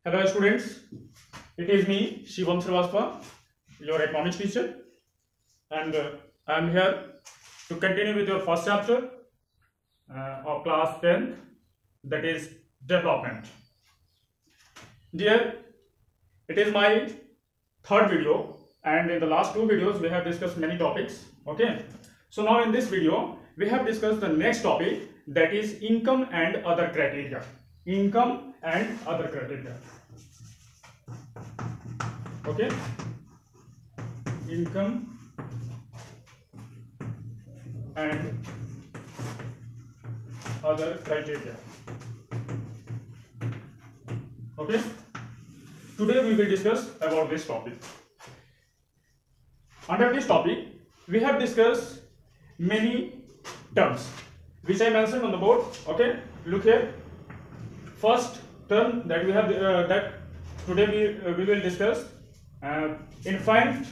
Hello students, it is me Shivam Srivastava, your economics teacher, and I am here to continue with your first chapter of class 10, that is development. Dear, it is my third video, and in the last two videos we have discussed many topics. Okay, so now in this video we have discussed the next topic, that is income and other criteria. Income and other criteria. Okay, income and other criteria. Okay, today we will discuss about this topic. Under this topic we have discussed many terms which I mentioned on the board. Okay, look here. First term that we have that today we will discuss infant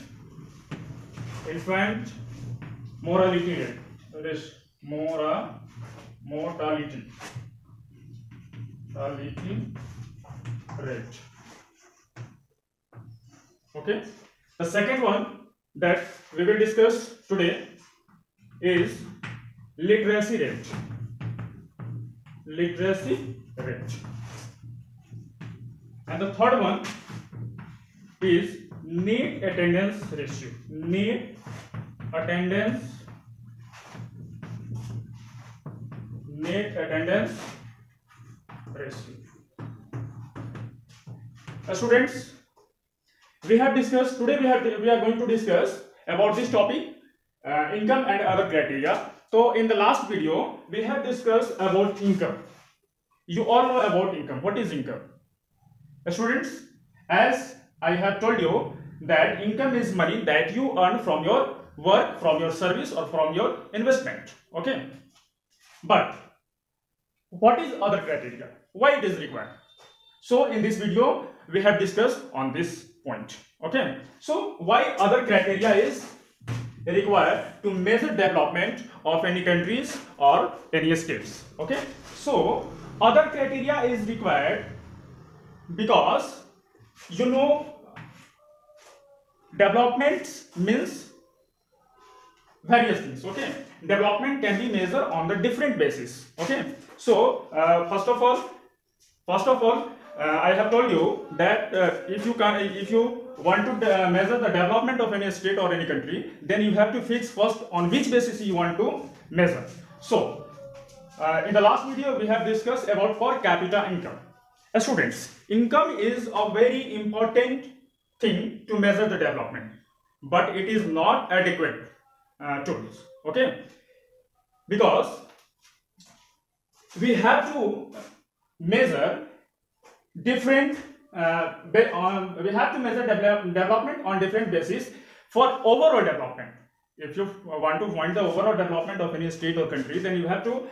mortality rate. That is mortality rate. Okay, the second one that we will discuss today is literacy rate. And the third one is net attendance ratio. Students, we have discussed today. We are going to discuss about this topic, income and other criteria. So in the last video we have discussed about income. You all know about income. What is income? Students, as I have told you that income is money that you earn from your work, from your service, or from your investment. Okay, but what is other criteria? Why it is required? So in this video we have discussed on this point. Okay, so why other criteria is required to measure development of any countries or any states. Okay, so other criteria is required because development means various things. Okay, development can be measured on the different basis. Okay, so first of all I have told you that if you want to measure the development of any state or any country, then you have to fix first on which basis you want to measure. So in the last video we have discussed about per capita income. Students, income is a very important thing to measure the development, but it is not adequate tools. Okay, because we have to measure different we have to measure development on different basis for overall development. If you want to find the overall development of any state or country, then you have to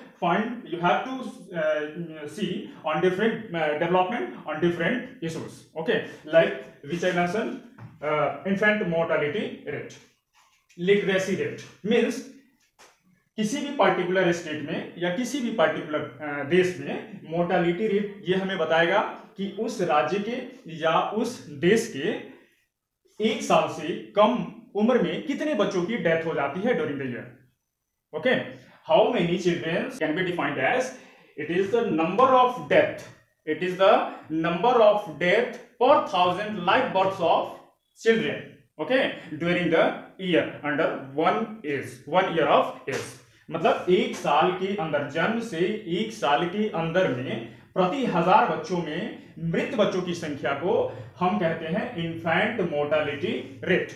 see on different development on different issues. Okay, like which I mentioned, infant mortality rate. Literacy rate means किसी भी particular state में या किसी भी particular देश में mortality rate ये हमें बताएगा कि उस राज्य के या उस देश के एक साल से कम उम्र में कितने बच्चों की डेथ हो जाती है during the year. Okay, how many children can be defined as it is the number of death. It is the number of death per 1000 live births of children. Okay, during the year under 1 year of age. मतलब एक साल के अंदर, जन्म से एक साल के अंदर में प्रति 1000 बच्चों में मृत बच्चों की संख्या को हम कहते हैं इन्फेंट मोर्टालिटी रेट,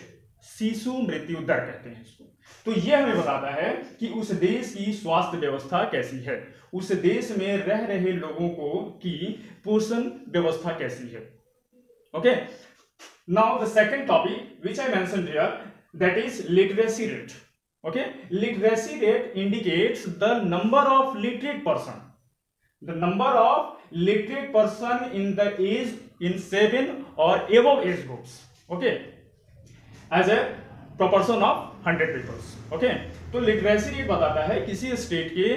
शिशु मृत्यु दर कहते हैं इसको. तो यह हमें बताता है कि उस देश की स्वास्थ्य व्यवस्था कैसी है, उस देश में रह रहे लोगों को की पोषण व्यवस्था कैसी है. Okay, now the second topic which I mentioned here, that is literacy rate. Okay, literacy rate indicates the number of literate person, in the age in 7 or above age groups. Okay, as a proportion of 100 people. Okay, तो literacy rate बताता है किसी state के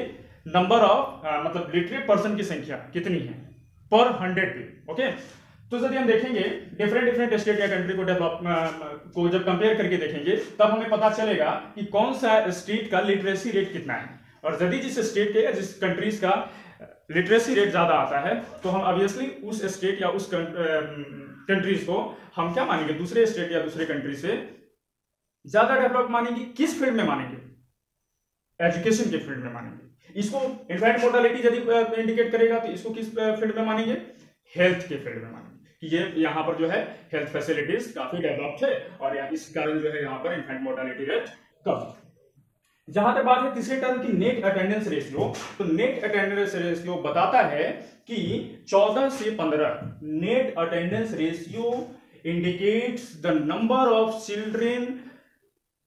number of मतलब literate person की संख्या कितनी है पर 100 पे. ओके, तो यदि हम देखेंगे डिफरेंट स्टेट या कंट्री को डेवलप को जब कंपेयर करके देखेंगे तब हमें पता चलेगा कि कौन सा स्टेट का लिटरेसी रेट कितना है, और यदि जिस स्टेट के या जिस कंट्रीज का लिटरेसी रेट ज्यादा आता है तो हम ऑब्वियसली उस स्टेट या उस कंट्रीज को हम क्या मानेंगे, दूसरे स्टेट या दूसरे कंट्री से ज्यादा डेवलप मानेंगे। किस फील्ड में मानेंगे? एजुकेशन के फील्ड में मानेंगे। इसको इनफैक्ट मोर्टालिटी यदि इंडिकेट करेगा तो इसको किस फील्ड में मानेंगे? हेल्थ के फील्ड में मानेंगे। ये यहाँ पर जो है हेल्थ फैसिलिटीज काफी डेवलप्ड है और इस कारण जो है यहाँ पर इनफैक्ट मोर्टालिटी रेट कम। जहां तक बात है तीसरे टर्म की नेट अटेंडेंस रेशियो, तो नेट अटेंडेंस रेशियो बताता है कि 14 से 15 net attendance ratio indicates the number of children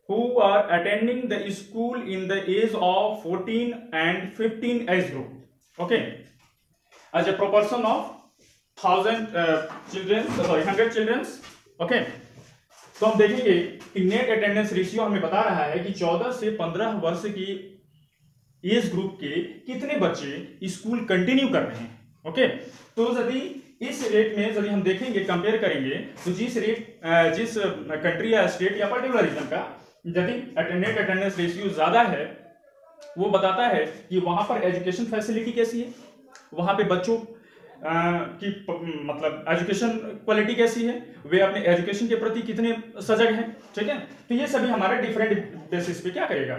who are attending the school in the age of 14 and 15 age group, okay, as a proportion of 100 children, okay। तो हम देखेंगे कि net attendance ratio हमें बता रहा है कि 14 से 15 वर्ष की एज ग्रुप के कितने बच्चे स्कूल कंटिन्यू कर रहे हैं, ओके। तो यदि इस रेट में यदि हम देखेंगे कंपेयर करेंगे तो जिस कंट्री या स्टेट या पर्टिकुलर रीजन का यदि नेट अटेंडेंस रेशियो ज्यादा है वो बताता है कि वहां पर एजुकेशन फैसिलिटी कैसी है, वहां पे बच्चों की मतलब एजुकेशन क्वालिटी कैसी है, वे अपने एजुकेशन के प्रति कितने सजग हैं, ठीक है। तो ये सभी हमारे डिफरेंट बेसिस पे क्या करेगा,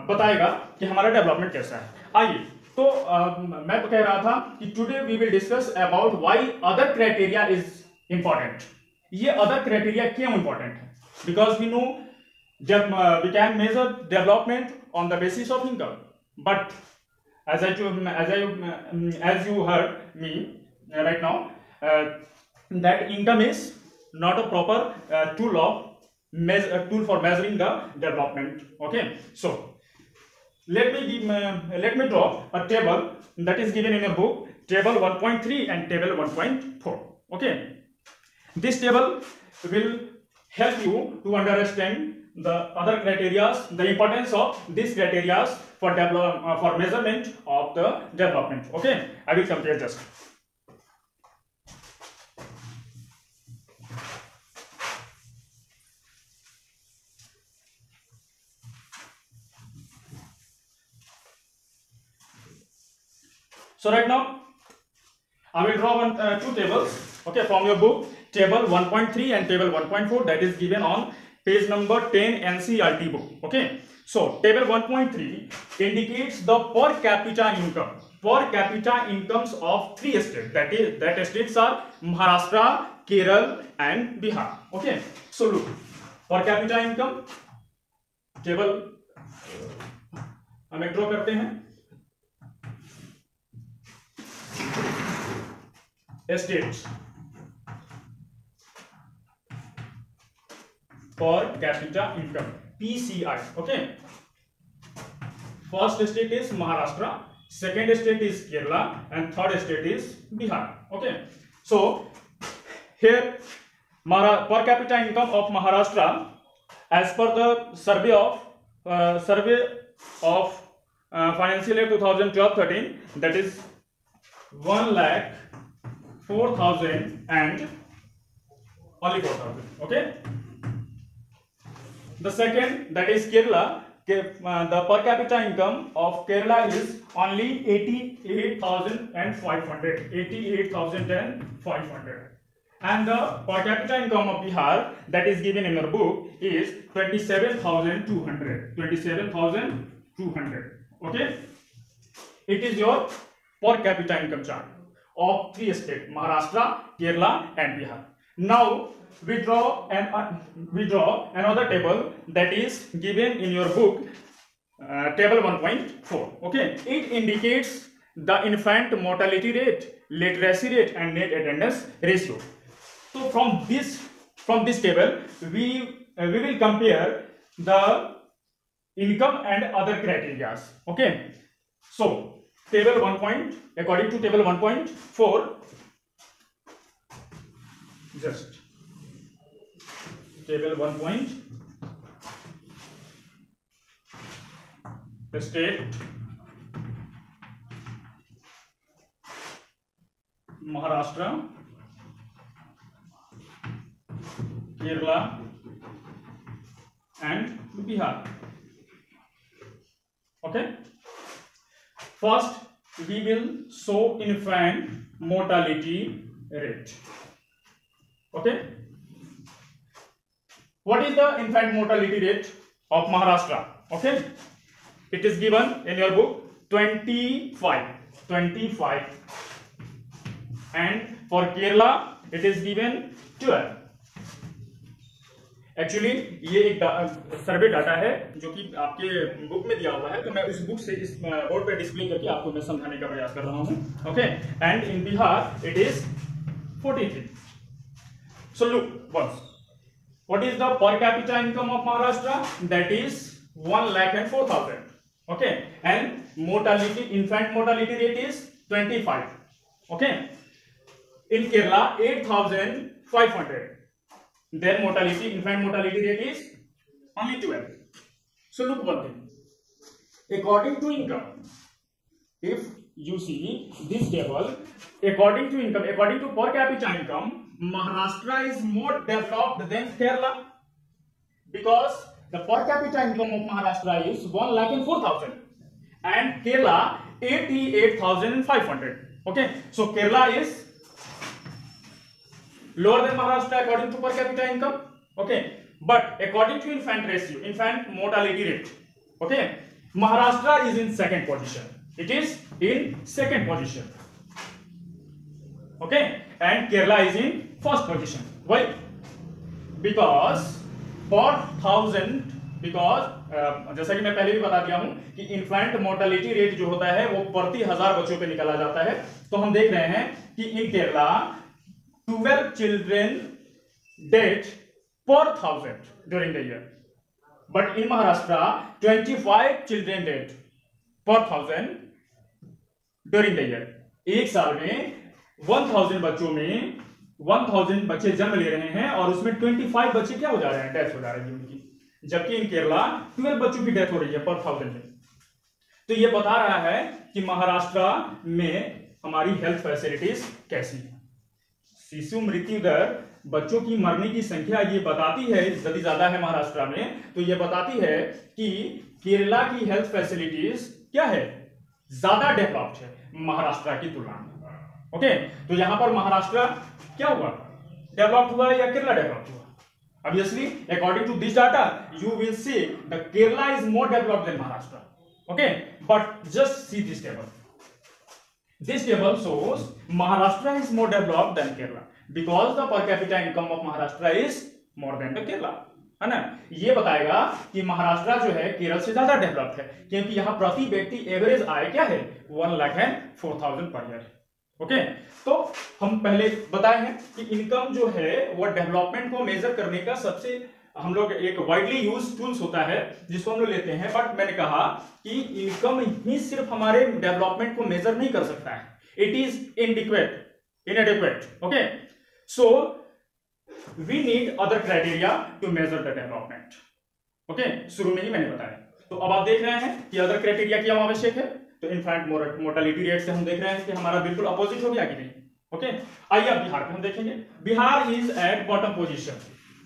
बताएगा कि हमारा डेवलपमेंट कैसा है। आइए तो मैं कह रहा था कि today we will discuss about why other criteria is important. ये अदर क्राइटेरिया क्यों इंपॉर्टेंट है? Because we know we can measure development on the basis of income, but as you heard me right now, that income is not a proper tool for measuring the development, okay। So let me draw a table that is given in a book, table 1.3 and table 1.4, okay। This table will help you to understand the other criteria, the importance of these criteria for measurement of the development, okay। I will compare just. So right now I will draw two tables, okay, from your book, table 1.3 and table 1.4, that is given on page number 10 NCERT book, okay। So table 1.3 indicates the per capita incomes of three states, that states are Maharashtra, Kerala and Bihar, okay। So look, per capita income table हम draw करते हैं। states per capita income, PCI, okay। First state is Maharashtra, second state is Kerala and third state is Bihar, okay। So here per capita income of Maharashtra as per the survey of financial year 2012-13, that is 1,04,000 and only 4,000, okay। The second, that is Kerala, the per capita income of Kerala is only 88,500, and the per capita income of Bihar, that is given in your book, is 27,200, okay। It is your per capita income chart of three states, Maharashtra, Kerala and Bihar. Now we draw another table that is given in your book, table 1.4, okay। It indicates the infant mortality rate, literacy rate and net attendance ratio. So from this table we will compare the income and other criteria, okay। So according to table 1.4, just table 1. State Maharashtra, Kerala and Bihar. Okay, first we will show infant mortality rate. Okay, what is the infant mortality rate of Maharashtra? Okay, it is given in your book 25, and for Kerala it is given 12. Actually ये एक सर्वे data है जो कि आपके book में दिया हुआ है, तो मैं उस बुक से इस बोर्ड पे डिस्प्ले करके आपको मैं समझाने का प्रयास कर रहा हूं. Okay, and in Bihar it is 43. So look once, what is the per capita income of Maharashtra? That is 1,04,000. Okay, and mortality, infant mortality rate is 25. Okay, in Kerala 8,500. Their mortality, infant mortality rate is only 12. So look one thing. According to income, if you see this table, according to income, according to per capita income, Maharashtra is more developed than Kerala, because the per capita income of Maharashtra is 1,04,000 and Kerala 88,500. Okay, so Kerala is lower than Maharashtra according to per capita income. Okay, but according to infant ratio, infant mortality rate, okay, Maharashtra is in second position. It is in second position. Okay, and Kerala is in first position. Why? Because per 1000, because जैसा कि मैं पहले भी बता दिया हूं कि infant mortality rate जो होता है वो प्रति 1000 बच्चों पे निकाला जाता है. तो हम देख रहे हैं कि इन Kerala 12 children dead per 1000 during the year, but in Maharashtra 25 children dead per 1000 during the year. एक साल में 1000 बच्चों में 1000 बच्चे जन्म ले रहे हैं और उसमें 25 बच्चे क्या हो जा रहे हैं, डेथ हो जा रही है उनकी, जबकि इन केरला 12 बच्चों की डेथ हो रही है पर 1000 में. तो ये बता रहा है कि महाराष्ट्र में हमारी हेल्थ फैसिलिटीज कैसी है. शिशु मृत्यु दर, बच्चों की मरने की संख्या ये बताती है, यदि ज्यादा है महाराष्ट्र में तो ये बताती है कि केरला की हेल्थ फैसिलिटीज क्या है, ज्यादा डेवलप्ड है महाराष्ट्र की तुलना में. ओके, तो यहां पर महाराष्ट्र क्या हुआ, डेवलप्ड हुआ या केरला डेवलप्ड हुआ? Obviously according to this data you will see the Kerala is more developed than Maharashtra. Okay, but just see this table. This table shows Maharashtra is more developed than Kerala because the per capita income of Maharashtra is more than the Kerala, है ना. ये बताएगा कि महाराष्ट्र जो है केरल से ज्यादा developed है, क्योंकि यहाँ प्रति व्यक्ति एवरेज आय क्या है, 1,04,000 पर ईयर. ओके, तो हम पहले बताए हैं कि इनकम जो है वो डेवलपमेंट को मेजर करने का सबसे हम लोग एक वाइडली यूज टूल्स होता है जिसको हम लोग लेते हैं. बट मैंने कहा कि इनकम ही सिर्फ हमारे डेवलपमेंट को मेजर नहीं कर सकता है, it is inadequate. Okay, so we need other criteria to measure the development. Okay, शुरू में ही मैंने बताया. तो अब आप देख रहे हैं कि अदर क्राइटेरिया क्या आवश्यक है. तो इनफैक्ट मोर्टालिटी रेट से हम देख रहे हैं कि हमारा बिल्कुल अपोजिट हो गया कि नहीं. ओके, आइए अब बिहार पे हम देखेंगे. Bihar is at bottom position.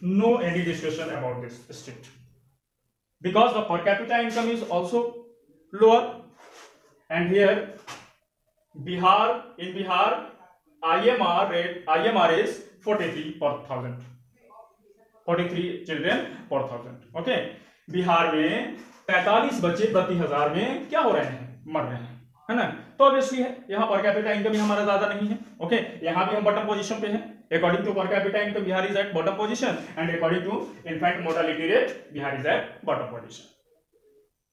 No any discussion about this state because the per capita income is also lower, and here in Bihar IMR is 43 per 1000, 43 children per 1000. Okay, Bihar में 45 बच्चे प्रति 1000 में क्या हो रहे हैं, मर रहे हैं, है ना. तो ऑब्वियसली है यहाँ पर कैपिटा इनकम भी हमारा ज्यादा नहीं है. ओके, यहाँ भी हम बॉटम पोजीशन पे हैं. According to per capita income, Bihar is at bottom position, and according to infant mortality rate, Bihar is at bottom position.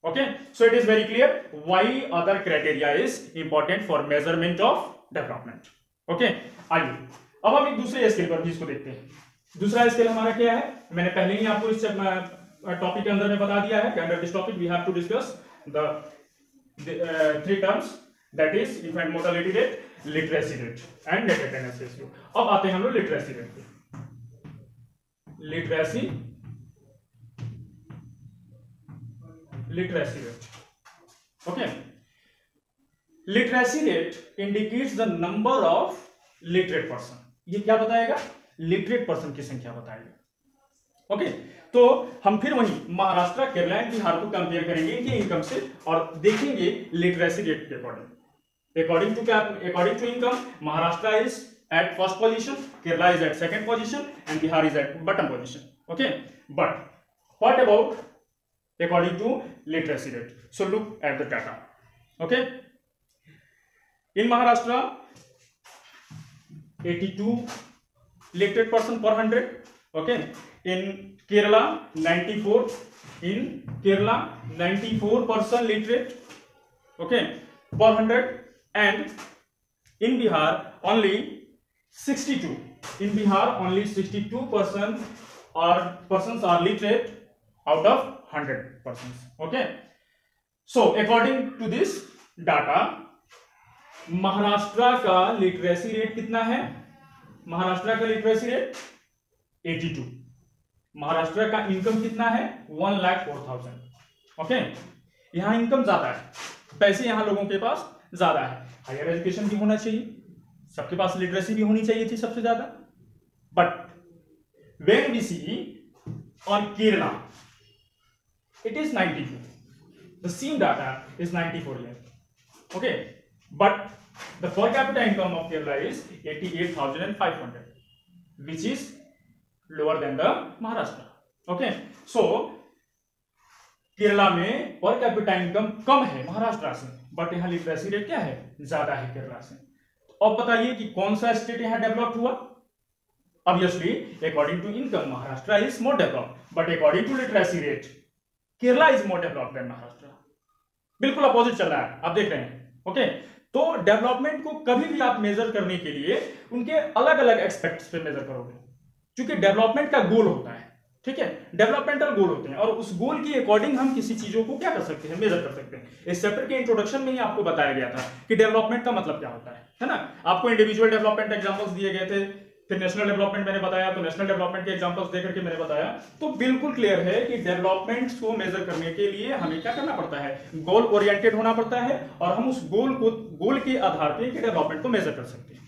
Okay, so it is very clear why other criteria is important for measurement of development. Okay, आइए अब हम एक दूसरे scale पर भी इसको देखते हैं. दूसरा स्केल हमारा क्या है, मैंने पहले ही आपको इस टॉपिक के अंदर में बता दिया है कि under this topic we have to discuss the 3 terms, that is infant mortality rate, literacy rate and net attendance ratio. अब आते हैं हम लोग लिटरेसी रेट पे. Literacy rate. Okay, literacy rate indicates the number of literate person. ये क्या बताएगा, literate person की संख्या बताएगा. ओके, तो हम फिर वही महाराष्ट्र, केरला एंड बिहार को कंपेयर करेंगे इनके इनकम से और देखेंगे लिटरेसी रेट के according. According to income, Maharashtra is at first position, Kerala is at second position, and Bihar is at bottom position. Okay, but what about according to literacy rate? So look at the data. Okay, in Maharashtra 82 literate person per 100. Okay, in Kerala 94, in Kerala 94% literate, okay, per 100, and in Bihar only 62. In Bihar, only 62% persons are literate out of 100 persons. Okay. So according to this data, Maharashtra का literacy rate कितना है? महाराष्ट्र का literacy rate 82. Maharashtra का income कितना है? 1,04,000. Okay, यहां income ज्यादा है, पैसे यहां लोगों के पास ज्यादा है, हायर एजुकेशन भी होना चाहिए, सबके पास लिटरेसी भी होनी चाहिए थी सबसे ज्यादा। But when we see on Kerala it is 92, the same data is 94 here. Okay, but the per capita income of Kerala is 88,500, which is lower than the Maharashtra. Okay, so Kerala में पर कैपिटा इनकम कम है महाराष्ट्र से, but यहाँ literacy rate क्या है? ज्यादा है केरला से। अब बताइए कि कौन सा स्टेट यहां डेवलप हुआ? Obviously according to income Maharashtra is more developed, but according to literacy rate Kerala is more developed than Maharashtra. बिल्कुल अपोजिट चल रहा है, आप देख रहे हैं। ओके, तो डेवलपमेंट को कभी भी आप मेजर करने के लिए उनके अलग अलग एस्पेक्ट्स पे मेजर करोगे, क्योंकि डेवलपमेंट का गोल होता है, ठीक है, डेवलपमेंटल गोल होते हैं, और उस गोल के अकॉर्डिंग हम किसी चीजों को क्या कर सकते हैं? मेजर कर सकते हैं। इस चैप्टर के इंट्रोडक्शन में ही आपको बताया गया था कि डेवलपमेंट का मतलब क्या होता है ना। आपको इंडिविजुअल डेवलपमेंट एग्जांपल्स दिए गए थे, फिर नेशनल डेवलपमेंट मैंने बताया, तो नेशनल डेवलपमेंट के एग्जांपल्स देकर के मैंने बताया, तो बिल्कुल क्लियर है कि डेवलपमेंट को मेजर करने के लिए हमें क्या करना पड़ता है? गोल ओरिएंटेड होना पड़ता है, और हम उस गोल के आधार पर डेवलपमेंट को मेजर कर सकते हैं।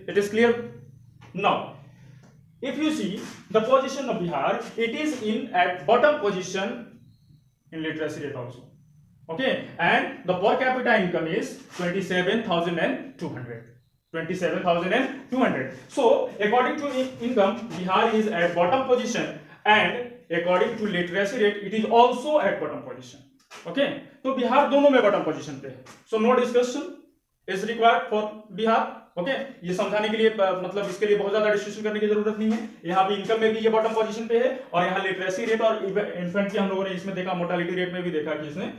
It is clear now. If you see the position of Bihar, it is in at bottom position in literacy rate also. Okay, and the per capita income is 27,200. 27,200. So according to income, Bihar is at bottom position, and according to literacy rate, it is also at bottom position. Okay, तो बिहार दोनों में bottom position पे है। So no discussion is required for Bihar. Okay, ये समझाने के लिए मतलब इसके लिए बहुत ज्यादा डिस्कशन करने की जरूरत नहीं है। यहाँ पे इनकम में भी ये बॉटम पोजीशन पे है, और यहाँ लिटरेसी रेट और इन्फेंट की हम लोगों ने इसमें देखा, मोर्टालिटी रेट में भी देखा कि इसने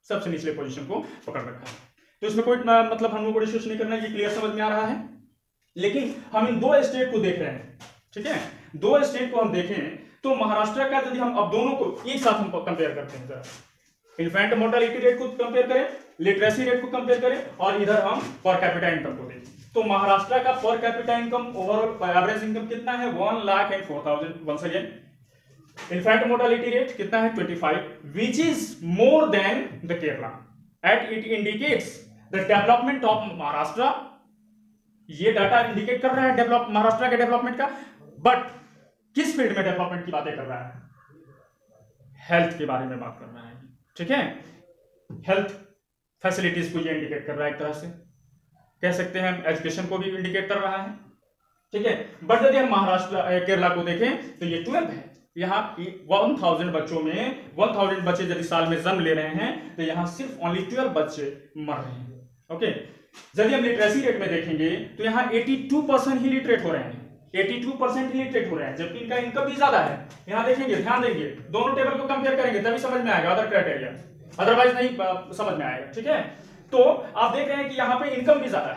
सबसे निचले पोजीशन को पकड़ रखा है। तो इसमें कोई मतलब हम लोग को डिस्कस नहीं करना है, ये क्लियर समझ में आ रहा है। लेकिन हम इन दो स्टेट को देख रहे हैं, ठीक है, दो स्टेट को हम देखें तो महाराष्ट्र का यदि हम अब दोनों को एक साथ हम कंपेयर करते हैं, जरा इन्फेंट मोर्टालिटी रेट को कंपेयर करें, लिटरेसी रेट को कंपेयर करें, और इधर हम पर कैपिटा इनकम को देखें, तो महाराष्ट्र का per capita income overall average income कितना है? 1,04,000 once again. Infant mortality rate कितना है? 25, which is more than the Kerala. At it indicates the development of Maharashtra. ये डाटा इंडिकेट कर रहा है डेवलप महाराष्ट्र के डेवलपमेंट का, बट किस फील्ड में डेवलपमेंट की बातें कर रहा है? हेल्थ के बारे में बात कर रहा है, ठीक है, हेल्थ फैसिलिटीज को ये इंडिकेट कर रहा है, एक तरह से कह सकते हैं, एजुकेशन को भी इंडिकेट कर रहा है, ठीक है। बट यदि हम महाराष्ट्र केरला को देखें तो ये 12 है। यहाँ 1000 बच्चों में 1000 बच्चे यदि साल में जन्म ले रहे हैं, तो यहाँ सिर्फ ओनली 12 बच्चे मर रहे हैं। ओके, यदि हम लिटरेसी रेट में देखेंगे तो यहाँ 82% ही लिटरेट हो रहे हैं, 82% ही लिटरेट हो रहे हैं, जबकि इनका इनकम भी ज्यादा है। यहाँ देखेंगे, ध्यान देंगे, दोनों टेबल को कंपेयर करेंगे तभी समझ में आएगा अदर क्राइटेरिया, अदरवाइज नहीं समझ में आएगा, ठीक है। तो आप देख रहे हैं कि यहाँ पे इनकम भी ज्यादा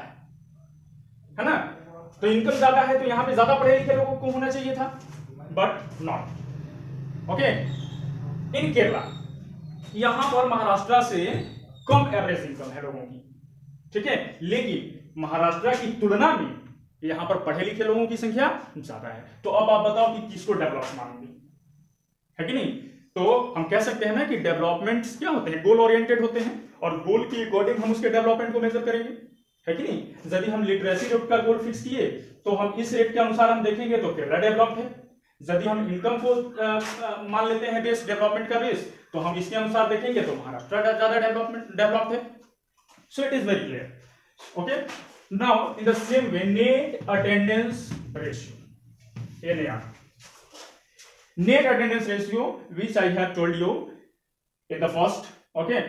है ना, तो इनकम ज्यादा है तो यहाँ पे ज्यादा पढ़े लिखे लोगों को होना चाहिए था, but not. Okay, in Kerala यहां पर महाराष्ट्र से कम एवरेज इनकम है लोगों की, ठीक है, लेकिन महाराष्ट्र की तुलना में यहां पर पढ़े लिखे लोगों की संख्या ज्यादा है। तो अब आप बताओ कि किसको डेवलप मानोगे, है कि नहीं? तो हम कह सकते हैं ना कि डेवलपमेंट्स क्या होते हैं? गोल ओरिएंटेड होते हैं, और गोल के अकॉर्डिंग हम उसके डेवलपमेंट को मेजर करेंगे, है कि नहीं? यदि हम लिटरेसी रेट का गोल फिक्स किए तो हम इस रेट के अनुसार हम देखेंगे तो केरला डेवलप्ड है, यदि हम इनकम को मान लेते हैं बेस, डेवलपमेंट का बेस, तो हम इसके अनुसार देखेंगे तो महाराष्ट्र का ज्यादा डेवलप्ड है. So it is very clear. Okay, now in the same way net attendance ratio, NAR, net attendance ratio which I have told you in the first. Okay,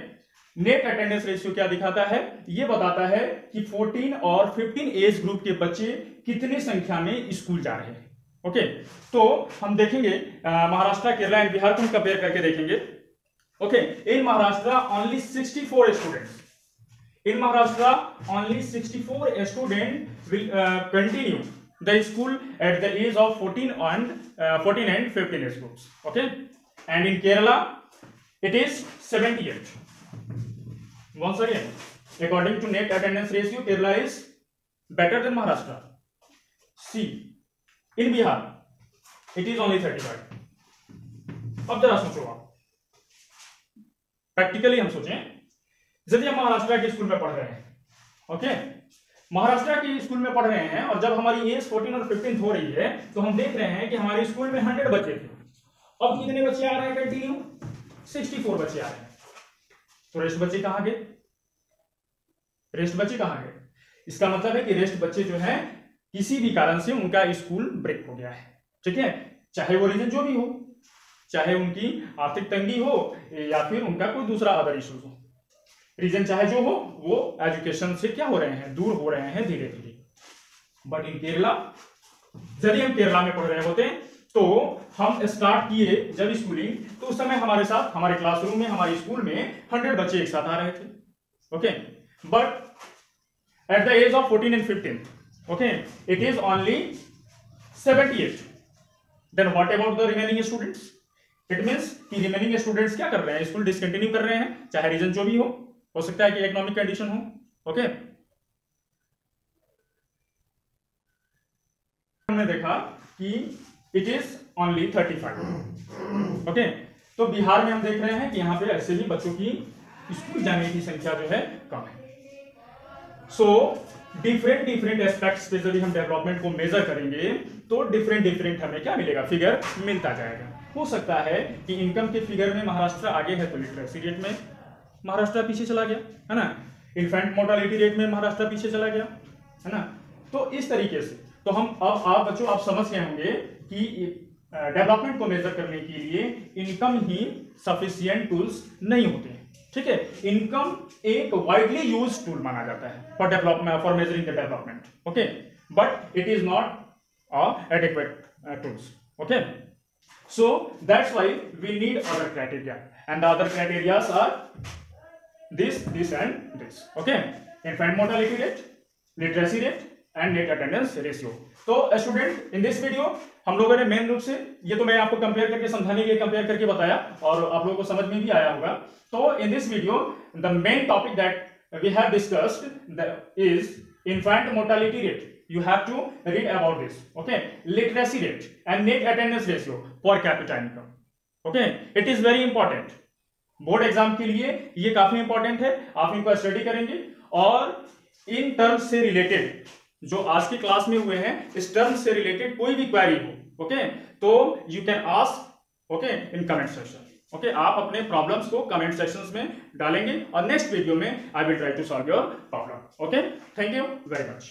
net attendance ratio क्या दिखाता है? ये बताता है कि 14 और 15 age group के बच्चे कितनी संख्या में स्कूल जा रहे हैं. ओके, तो हम देखेंगे महाराष्ट्र, केरला एंड बिहार को हम कंपेयर करके देखेंगे. Okay, in Maharashtra only 64 students, in Maharashtra only 64 students will continue the school at the age of 14 and 15 age groups. Okay, and in Kerala it is 78. Once again, according to net attendance ratio, Kerala is better than Maharashtra. See, in Bihar it is only 35. अब जरा सोचो आप, practically हम सोचें, यदि हम महाराष्ट्र के school में पढ़ रहे हैं, ओके, महाराष्ट्र के स्कूल में पढ़ रहे हैं और जब हमारी एज 14 और 15 हो रही है तो हम देख रहे हैं कि हमारे स्कूल में 100 बच्चे थे, अब कितने बच्चे आ रहे हैं कंटिन्यू? 64 बच्चे आ रहे हैं. तो रेस्ट बच्चे कहां गए? रेस्ट बच्चे कहां गए? इसका मतलब है कि रेस्ट बच्चे जो है किसी भी कारण से उनका स्कूल ब्रेक हो गया है. ठीक है, चाहे वो रीजन जो भी हो, चाहे उनकी आर्थिक तंगी हो या फिर उनका कोई दूसरा अदर इश्यूज हो, रीजन चाहे जो हो, वो एजुकेशन से क्या हो रहे हैं? दूर हो रहे हैं धीरे धीरे. बट इन केरला, यदि हम केरला में पढ़ रहे होते तो हम स्टार्ट किए जब स्कूलिंग, तो उस समय हमारे साथ, हमारे क्लासरूम में, हमारे स्कूल में 100 बच्चे एक साथ आ रहे थे. Okay, but at the age of 14 and 15, okay, it is only 78. Then what about the remaining students? It means कि रिमेनिंग स्टूडेंट्स क्या कर रहे हैं? स्कूल डिसकंटिन्यू कर रहे हैं, चाहे रीजन जो भी हो सकता है कि इकोनॉमिक कंडीशन हो. ओके, हमने देखा कि इट इज ओनली 35. ओके, तो बिहार में हम देख रहे हैं कि यहां पे ऐसे ही बच्चों की स्कूल जाने की संख्या जो है कम है. सो डिफरेंट एस्पेक्ट्स पे यदि हम डेवलपमेंट को मेजर करेंगे तो डिफरेंट हमें क्या मिलेगा? फिगर मिलता जाएगा. हो सकता है कि इनकम के फिगर में महाराष्ट्र आगे है तो लिटरेसी रेट में महाराष्ट्र पीछे चला गया, है ना. इन्फेंट मोर्टालिटी रेट में महाराष्ट्र पीछे चला गया, है ना. तो इस तरीके से तो हम अब आप बच्चों आप समझ गए होंगे कि डेवलपमेंट को मेजर करने के लिए इनकम ही सफिशिएंट टूल्स नहीं होते हैं. ठीक है, इनकम एक वाइडली यूज टूल माना जाता है for development, for measuring the development. Okay, but it is not adequate tools. Okay, so that's why we need other criteria, and the other criteria are this and this. Okay, infant mortality rate, literacy rate and net attendance ratio. तो student, in this video हम लोगों ने main रूप से, ये तो मैं आपको कंपेयर करके समझाने के लिए कंपेयर करके बताया और आप लोगों को समझ में भी आया होगा. तो in this video the main topic that we have discussed is infant mortality rate. You have to read about this. Okay, literacy rate and net attendance ratio per capita income. Okay, it is very important. Board exam के लिए ये काफी important है, आप इनको study करेंगे और in terms से रिलेटेड जो आज की क्लास में हुए हैं, इस टर्म से रिलेटेड कोई भी क्वेरी हो, ओके, तो you can ask, okay, in comment section. Okay, आप अपने प्रॉब्लम्स को कमेंट सेक्शंस में डालेंगे और नेक्स्ट वीडियो में I will try to solve your problem. Okay, thank you very much.